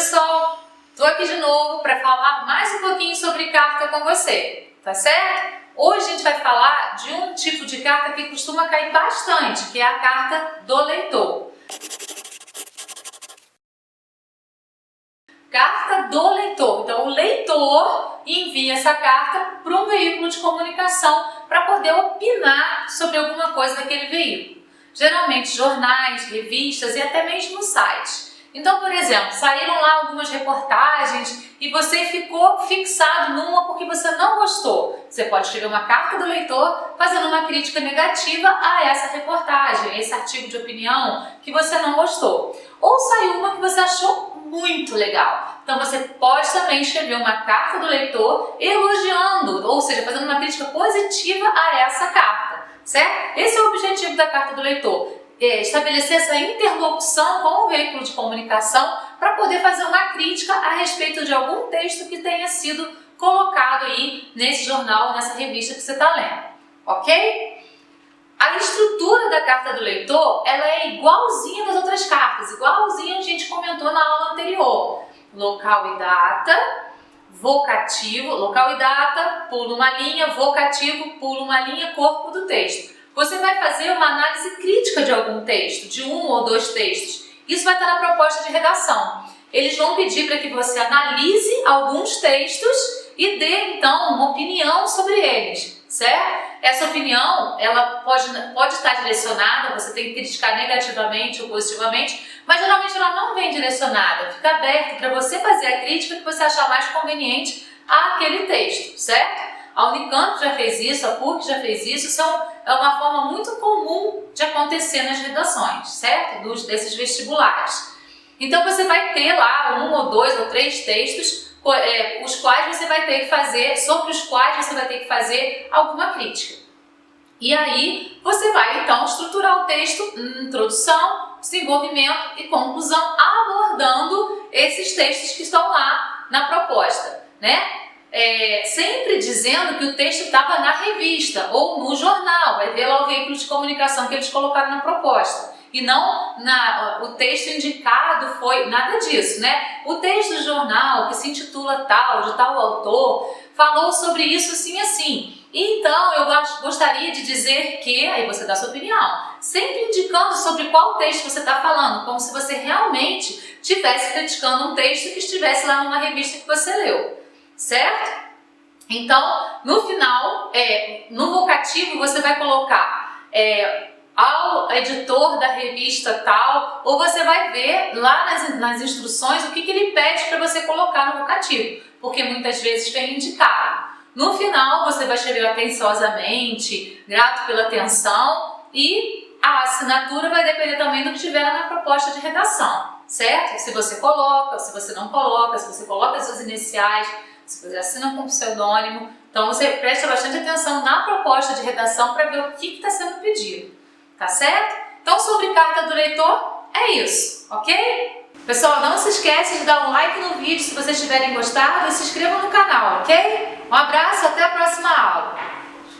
pessoal, estou aqui de novo para falar mais um pouquinho sobre carta com você, tá certo? Hoje a gente vai falar de um tipo de carta que costuma cair bastante, que é a carta do leitor. Carta do leitor. Então o leitor envia essa carta para um veículo de comunicação para poder opinar sobre alguma coisa daquele veículo. Geralmente jornais, revistas e até mesmo sites. Então, por exemplo, saíram lá algumas reportagens e você ficou fixado numa porque você não gostou. Você pode escrever uma carta do leitor fazendo uma crítica negativa a essa reportagem, a esse artigo de opinião que você não gostou. Ou saiu uma que você achou muito legal. Então você pode também escrever uma carta do leitor elogiando, ou seja, fazendo uma crítica positiva a essa carta, certo? Esse é o objetivo da carta do leitor. Estabelecer essa interlocução com o veículo de comunicação para poder fazer uma crítica a respeito de algum texto que tenha sido colocado aí nesse jornal, nessa revista que você está lendo, ok? A estrutura da carta do leitor, ela é igualzinha das outras cartas, igualzinha a gente comentou na aula anterior. Local e data, vocativo, local e data, pula uma linha, vocativo, pula uma linha, corpo do texto. Você vai fazer uma análise crítica de algum texto, de um ou dois textos. Isso vai estar na proposta de redação. Eles vão pedir para que você analise alguns textos e dê, então, uma opinião sobre eles, certo? Essa opinião, ela pode estar direcionada, você tem que criticar negativamente ou positivamente, mas geralmente ela não vem direcionada. Fica aberto para você fazer a crítica que você achar mais conveniente àquele texto, certo? A Unicamp já fez isso, a PUC já fez isso, isso é uma forma muito comum de acontecer nas redações, certo? Desses vestibulares. Então você vai ter lá um ou dois ou três textos, os quais você vai ter que fazer, sobre os quais você vai ter que fazer alguma crítica. E aí você vai então estruturar o texto, introdução, desenvolvimento e conclusão, abordando esses textos que estão lá na proposta, né? Sempre dizendo que o texto estava na revista ou no jornal, vai ver lá o veículo de comunicação que eles colocaram na proposta. E não o texto indicado foi nada disso, né? O texto do jornal, que se intitula tal, de tal autor, falou sobre isso assim assim. Então, eu gostaria de dizer que, aí você dá sua opinião, sempre indicando sobre qual texto você está falando, como se você realmente estivesse criticando um texto que estivesse lá numa revista que você leu, certo? Então, no final, no vocativo você vai colocar ao editor da revista tal, ou você vai ver lá nas instruções o que ele pede para você colocar no vocativo, porque muitas vezes vem indicado. No final você vai escrever atenciosamente, grato pela atenção, e a assinatura vai depender também do que tiver na proposta de redação, certo? Se você coloca, se você não coloca, se você coloca as suas iniciais, se você assina com pseudônimo. Então você presta bastante atenção na proposta de redação para ver o que está sendo pedido. Tá certo? Então, sobre carta do leitor, é isso, ok? Pessoal, não se esquece de dar um like no vídeo se vocês tiverem gostado e se inscrevam no canal, ok? Um abraço, até a próxima aula!